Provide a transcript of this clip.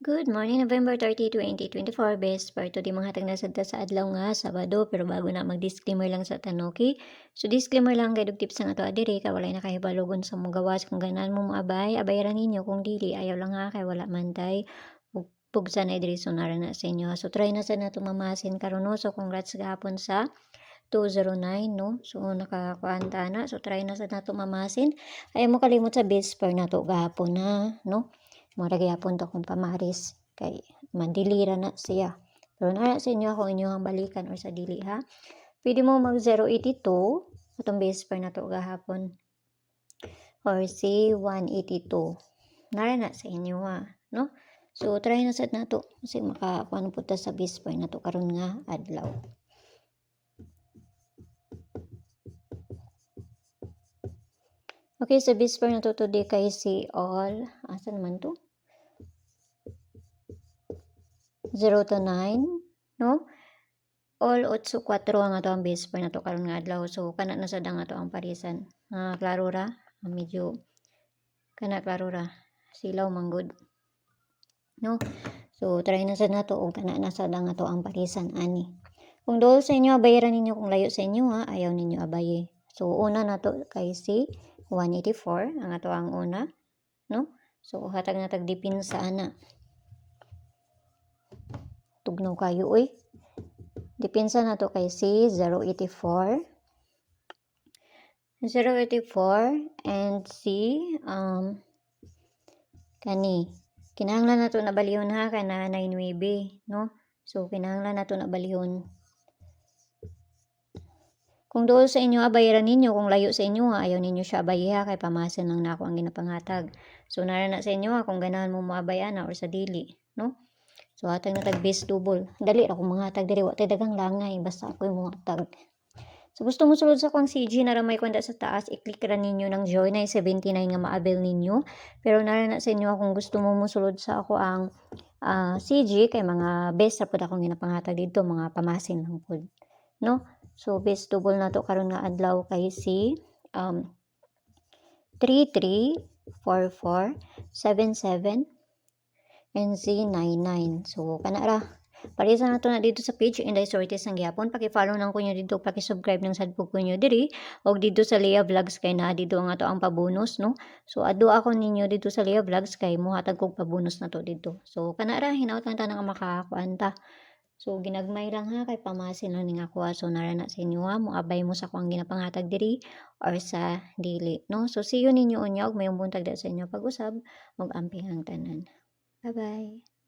Good morning, November 30, 2024. Best part to di mga hatag nasad sa adlaw nga Sabado, pero bago na mag-disclaimer lang sa tanoki. So disclaimer lang kay tips nga to adiri kay walay na kahibalogon sa mong gawas kung ganan mo maabay, abayaran ninyo kung dili ayaw lang ha kay wala man tay pugsa na diri sonara na sa inyo. So try na sa nato mamasin karon no. So congrats gahapon sa 209 no. So nakakuanta na. So try na sa nato mamasin. Ay mo kalimot sa best part nato gahapon na no. Mura gyapon to kung pamaris kay mandilira na siya. Pero na sa inyo kung inyong balikan or sa dili ha. Pwede mo mag 082 atong base pair na to gahapon. Or si 182. Nara na sa inyo ha, no? So try na sad nato kasi makakuan po ta sa base pair na to karon nga adlaw. Okay, sa base pair na to today kay si all asa naman to? 0 to 9, no? All 8-4 ang ato ang base pair na to karon nga adlaw. So kana na sad ang ato ang parisan. Klaro ra, medyo kana klaro ra. Silaw manggod. No? So try na sad nato og kana na sad ang ato ang parisan ani. Kung dol sa inyo abayaran ninyo, kung layo sa inyo ha, ayaw ninyo abaye. So una nato kay si 184 ang ato ang una, no? So hatag na tag dipinsa ana. Tugnaw kayo oy. Dipinsa na to kay si 084 and si kani kinahanglan nato na balihon ha kana 99 no. So kinahanglan nato na balihon. Kung dool sa inyo abayaran ninyo, kung layo sa inyo ayaw ninyo siya abayiha kay pamasan lang nako ang ginapanghatag. So nara na sa inyo kung ganahan mo maabayan or sa dili, no? So hatag na tag base double. Dali ra ko manghatag diri wa tay dagang langay basta ako'y manghatag. So gusto mo sulod sa kung CG na may kwenta sa taas, i-click ra ninyo ng join ay 79 nga ma-avail ninyo. Pero nara na sa inyo kung gusto mo musulod sa ako ang CG kay mga best ra pud akong ginapanghatag dito, mga pamasin lang pud, no? So base double na to karon nga adlaw kay si 334477 and Z99. So kana ra parisa na to na dito sa page Inday Sortes ang gyapon. Paki-follow nang kunyo dito, paki-subscribe ng sad pug kunyo diri og dito sa Leah Vlogs kay na dito ang ato ang pabonus no. So adto ako ninyo dito sa Leah Vlogs kay mohatag kog pabonus na to dito. So kana ra hinaut lang ta nga makakuanta. So ginagmay lang ha kay pamasin lang ning ako. So nara na sa inyo ha, moabay mo sa kuang ginapanghatag diri or sa dili no. So see you ninyo unya og mayong buntag sa inyo pag-usab og amping ang tanan. Bye-bye.